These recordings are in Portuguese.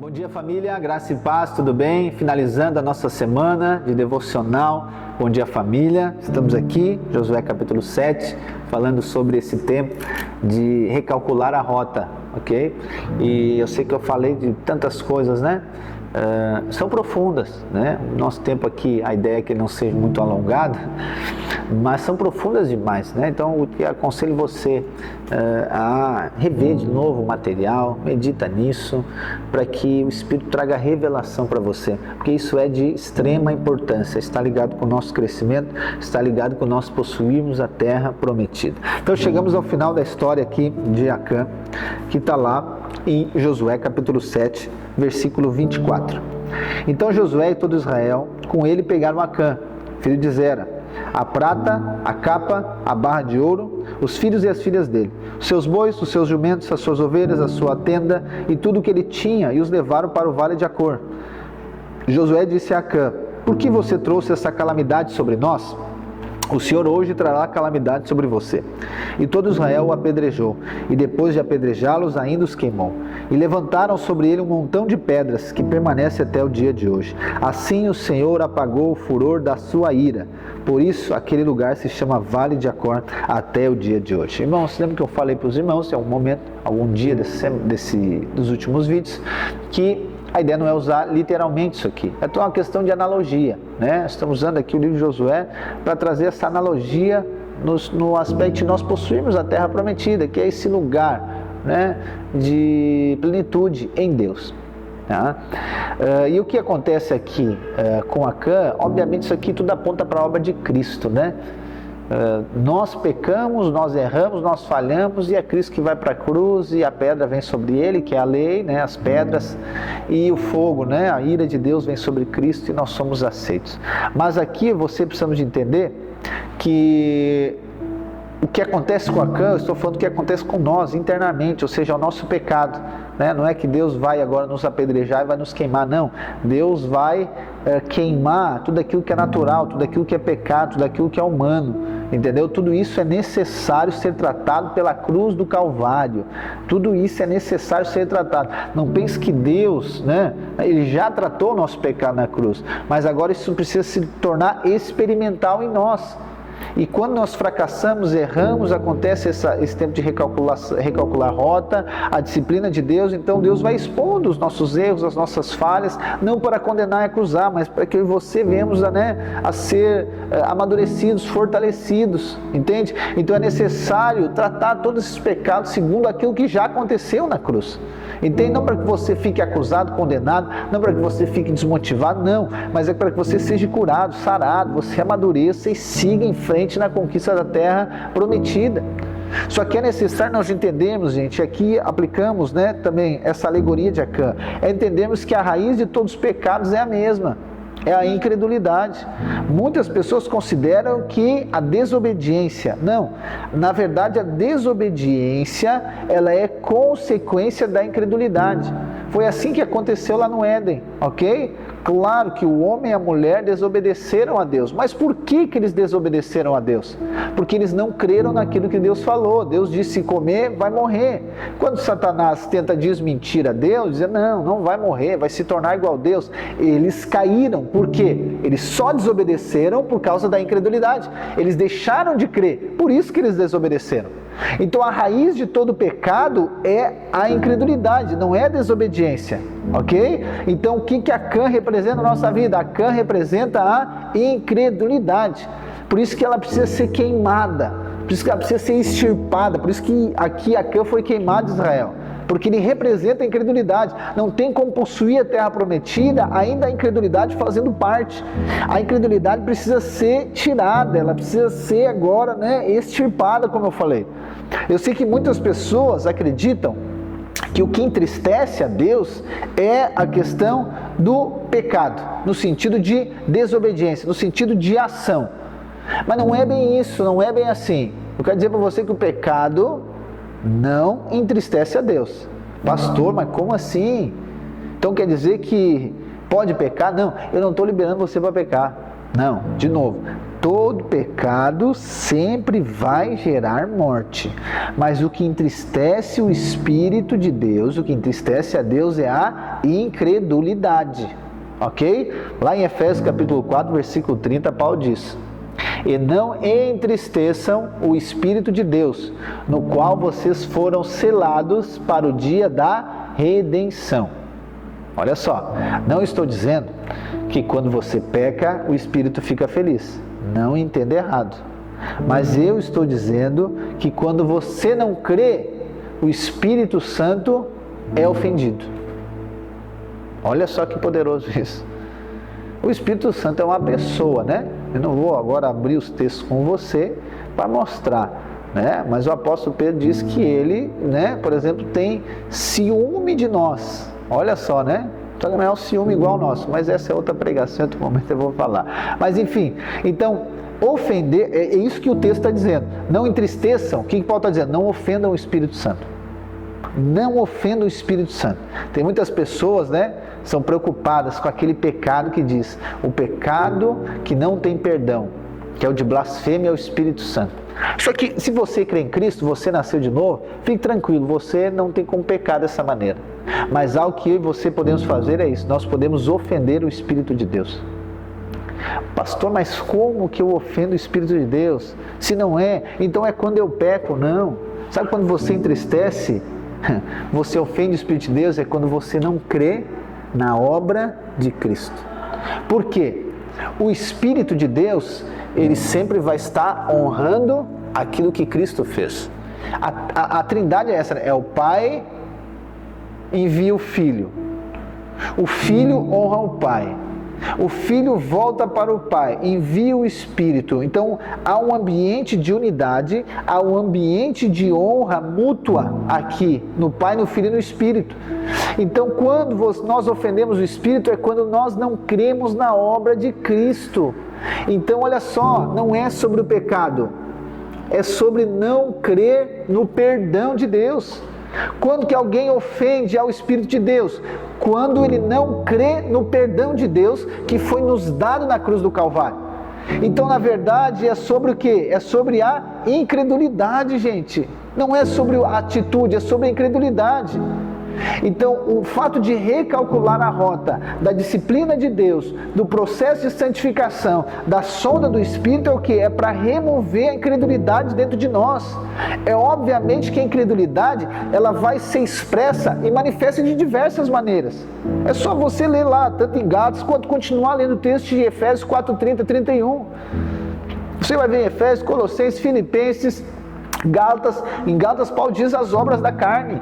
Bom dia, família, graça e paz, tudo bem? Finalizando a nossa semana de devocional. Bom dia, família. Estamos aqui, Josué capítulo 7, falando sobre esse tempo de recalcular a rota, ok? E eu sei que eu falei de tantas coisas, né? São profundas, né? O nosso tempo aqui, a ideia é que ele não seja muito alongado, mas são profundas demais, né? Então, eu te aconselho você a rever de novo o material, medita nisso, para que o Espírito traga revelação para você, porque isso é de extrema importância, está ligado com o nosso crescimento, está ligado com nós possuirmos a terra prometida. Então, chegamos ao final da história aqui de Acã, que está lá em Josué capítulo 7, versículo 24. Então Josué e todo Israel com ele pegaram Acã, filho de Zera, a prata, a capa, a barra de ouro, os filhos e as filhas dele, os seus bois, os seus jumentos, as suas ovelhas, a sua tenda e tudo o que ele tinha, e os levaram para o vale de Acor. Josué disse a Acã: por que você trouxe essa calamidade sobre nós? O Senhor hoje trará calamidade sobre você. E todo Israel o apedrejou, e depois de apedrejá-los ainda os queimou. E levantaram sobre ele um montão de pedras, que permanece até o dia de hoje. Assim o Senhor apagou o furor da sua ira. Por isso aquele lugar se chama Vale de Acor até o dia de hoje. Irmãos, lembra que eu falei para os irmãos, em algum momento, algum dia dos últimos vídeos, que a ideia não é usar literalmente isso aqui, é uma questão de analogia, né? Estamos usando aqui o livro de Josué para trazer essa analogia no aspecto de nós possuirmos a terra prometida, que é esse lugar, né, de plenitude em Deus. Tá? E o que acontece aqui com Acã, obviamente isso aqui tudo aponta para a obra de Cristo, né? Nós pecamos, nós erramos, nós falhamos, e é Cristo que vai para a cruz e a pedra vem sobre ele, que é a lei, né, as pedras, e o fogo, né, a ira de Deus vem sobre Cristo e nós somos aceitos. Mas aqui você precisa de entender que o que acontece com Acã, eu estou falando do que acontece com nós internamente, ou seja, o nosso pecado, né? Não é que Deus vai agora nos apedrejar e vai nos queimar, não. Deus vai queimar tudo aquilo que é natural, tudo aquilo que é pecado, tudo aquilo que é humano, entendeu? Tudo isso é necessário ser tratado pela cruz do Calvário, tudo isso é necessário ser tratado. Não pense que Deus, né, ele já tratou o nosso pecado na cruz, mas agora isso precisa se tornar experimental em nós. E quando nós fracassamos, erramos, acontece esse tempo de recalcular a rota, a disciplina de Deus. Então Deus vai expondo os nossos erros, as nossas falhas, não para condenar e acusar, mas para que você venhamos a ser amadurecidos, fortalecidos, entende? Então é necessário tratar todos esses pecados segundo aquilo que já aconteceu na cruz, entende? Não para que você fique acusado, condenado, não para que você fique desmotivado, não, mas é para que você seja curado, sarado, você amadureça e siga em frente na conquista da terra prometida. Só que é necessário nós entendermos, gente, aqui aplicamos, né, também essa alegoria de Acã, é entendermos que a raiz de todos os pecados é a mesma, é a incredulidade. Muitas pessoas consideram que a desobediência, não, na verdade a desobediência, ela é consequência da incredulidade. Foi assim que aconteceu lá no Éden, ok? Claro que o homem e a mulher desobedeceram a Deus. Mas por que eles desobedeceram a Deus? Porque eles não creram naquilo que Deus falou. Deus disse: se comer, vai morrer. Quando Satanás tenta desmentir a Deus, dizer: não vai morrer, vai se tornar igual a Deus, eles caíram. Por quê? Eles só desobedeceram por causa da incredulidade. Eles deixaram de crer, por isso que eles desobedeceram. Então a raiz de todo pecado é a incredulidade, não é a desobediência, ok? Então o que Acã representa na nossa vida? Acã representa a incredulidade, por isso que ela precisa ser queimada, por isso que ela precisa ser extirpada, por isso que aqui Acã foi queimado de Israel, porque ele representa a incredulidade. Não tem como possuir a terra prometida, ainda a incredulidade fazendo parte. A incredulidade precisa ser tirada, ela precisa ser agora, né, extirpada, como eu falei. Eu sei que muitas pessoas acreditam que o que entristece a Deus é a questão do pecado, no sentido de desobediência, no sentido de ação. Mas não é bem isso, não é bem assim. Eu quero dizer para você que o pecado não entristece a Deus. Pastor, mas como assim? Então quer dizer que pode pecar? Não, eu não estou liberando você para pecar. Não, de novo, todo pecado sempre vai gerar morte, mas o que entristece o Espírito de Deus, o que entristece a Deus é a incredulidade, ok? Lá em Efésios capítulo 4, versículo 30, Paulo diz: e não entristeçam o Espírito de Deus, no qual vocês foram selados para o dia da redenção. Olha só, não estou dizendo que quando você peca, o Espírito fica feliz. Não entenda errado. Mas eu estou dizendo que quando você não crê, o Espírito Santo é ofendido. Olha só que poderoso isso. O Espírito Santo é uma pessoa, né? Eu não vou agora abrir os textos com você para mostrar, né? Mas o apóstolo Pedro diz que ele, né, por exemplo, tem ciúme de nós. Olha só, né? Então não é um ciúme igual ao nosso, mas essa é outra pregação, em outro momento eu vou falar. Mas enfim, então, ofender, é isso que o texto está dizendo. Não entristeçam, o que Paulo está dizendo? Não ofendam o Espírito Santo. Não ofendam o Espírito Santo. Tem muitas pessoas, né, são preocupadas com aquele pecado que diz, o pecado que não tem perdão, que é o de blasfêmia ao Espírito Santo. Só que se você crê em Cristo, você nasceu de novo, fique tranquilo, você não tem como pecar dessa maneira. Mas algo que eu e você podemos fazer é isso, nós podemos ofender o Espírito de Deus. Pastor, mas como que eu ofendo o Espírito de Deus? Se não é, então é quando eu peco, não. Sabe quando você entristece, você ofende o Espírito de Deus? É quando você não crê na obra de Cristo. Por quê? O Espírito de Deus, ele sempre vai estar honrando aquilo que Cristo fez. A trindade é essa, né? É o Pai envia o Filho. O Filho honra o Pai. O Filho volta para o Pai, envia o Espírito. Então, há um ambiente de unidade, há um ambiente de honra mútua aqui, no Pai, no Filho e no Espírito. Então, quando nós ofendemos o Espírito, é quando nós não cremos na obra de Cristo. Então, olha só, não é sobre o pecado, é sobre não crer no perdão de Deus. Quando que alguém ofende ao Espírito de Deus? Quando ele não crê no perdão de Deus que foi nos dado na cruz do Calvário. Então, na verdade, é sobre o quê? É sobre a incredulidade, gente. Não é sobre a atitude, é sobre a incredulidade. Então, o fato de recalcular a rota da disciplina de Deus, do processo de santificação, da sonda do Espírito é o que? É para remover a incredulidade dentro de nós. É obviamente que a incredulidade, ela vai ser expressa e manifesta de diversas maneiras. É só você ler lá, tanto em Gálatas, quanto continuar lendo o texto de Efésios 4:30, 31. Você vai ver em Efésios, Colossenses, Filipenses, Gálatas. Em Gálatas, Paulo diz as obras da carne.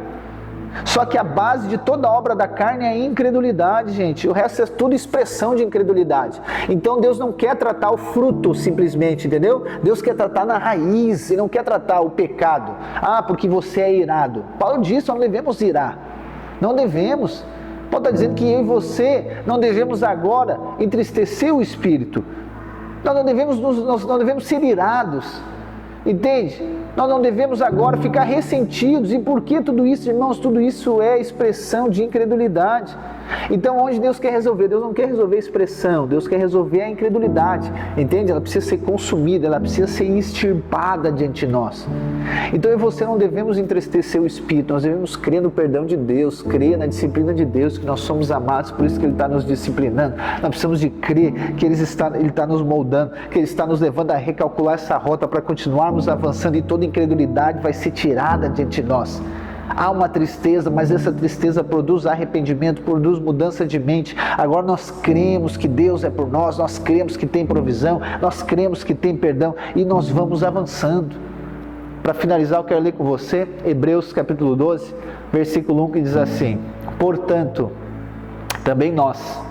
Só que a base de toda obra da carne é a incredulidade, gente. O resto é tudo expressão de incredulidade. Então Deus não quer tratar o fruto simplesmente, entendeu? Deus quer tratar na raiz, Ele não quer tratar o pecado. Ah, porque você é irado. Paulo diz, nós não devemos irar. Não devemos. Paulo está dizendo que eu e você não devemos agora entristecer o Espírito. Nós não devemos ser irados. Entende? Nós não devemos agora ficar ressentidos. E por que tudo isso, irmãos? Tudo isso é expressão de incredulidade. Então, onde Deus quer resolver? Deus não quer resolver a expressão, Deus quer resolver a incredulidade. Entende? Ela precisa ser consumida, ela precisa ser extirpada diante de nós. Então, eu e você não devemos entristecer o Espírito, nós devemos crer no perdão de Deus, crer na disciplina de Deus, que nós somos amados, por isso que Ele está nos disciplinando. Nós precisamos de crer que Ele está nos moldando, que Ele está nos levando a recalcular essa rota para continuarmos avançando e toda incredulidade vai ser tirada diante de nós. Há uma tristeza, mas essa tristeza produz arrependimento, produz mudança de mente. Agora nós cremos que Deus é por nós, nós cremos que tem provisão, nós cremos que tem perdão e nós vamos avançando. Para finalizar, eu quero ler com você Hebreus capítulo 12, versículo 1, que diz assim: portanto, também nós,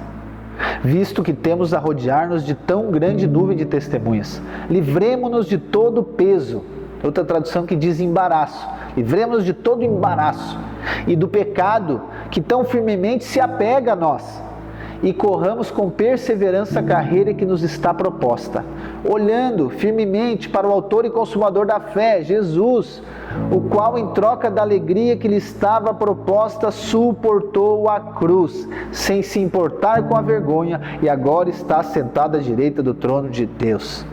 visto que temos a rodear-nos de tão grande nuvem de testemunhas, livremo-nos de todo peso. Outra tradução que diz embaraço. Livremos-nos de todo embaraço e do pecado que tão firmemente se apega a nós, e corramos com perseverança a carreira que nos está proposta, olhando firmemente para o autor e consumador da fé, Jesus, o qual, em troca da alegria que lhe estava proposta, suportou a cruz, sem se importar com a vergonha, e agora está sentado à direita do trono de Deus.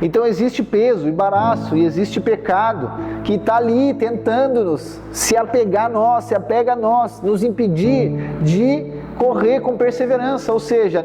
Então existe peso, embaraço e existe pecado que está ali tentando se apegar a nós, se apega a nós, nos impedir de correr com perseverança. Ou seja,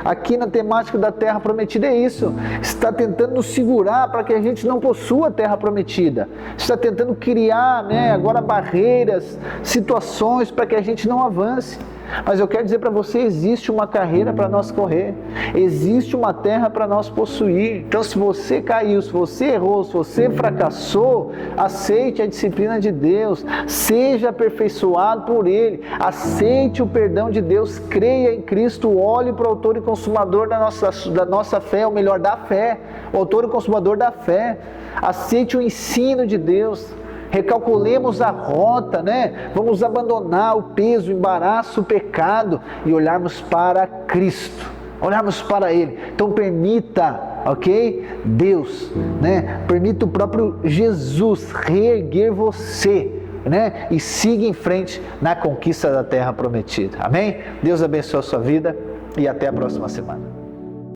aqui na temática da terra prometida é isso, está tentando nos segurar para que a gente não possua a terra prometida, está tentando criar agora barreiras, situações para que a gente não avance. Mas eu quero dizer para você, existe uma carreira para nós correr, existe uma terra para nós possuir. Então se você caiu, se você errou, se você fracassou, aceite a disciplina de Deus, seja aperfeiçoado por Ele, aceite o perdão de Deus, creia em Cristo, olhe para o autor e consumador da nossa fé, ou melhor, da fé, o autor e consumador da fé, aceite o ensino de Deus. Recalculemos a rota, Vamos abandonar o peso, o embaraço, o pecado e olharmos para Cristo, olharmos para Ele. Então permita, Deus, permita o próprio Jesus reerguer você, e siga em frente na conquista da terra prometida. Amém? Deus abençoe a sua vida e até a próxima semana.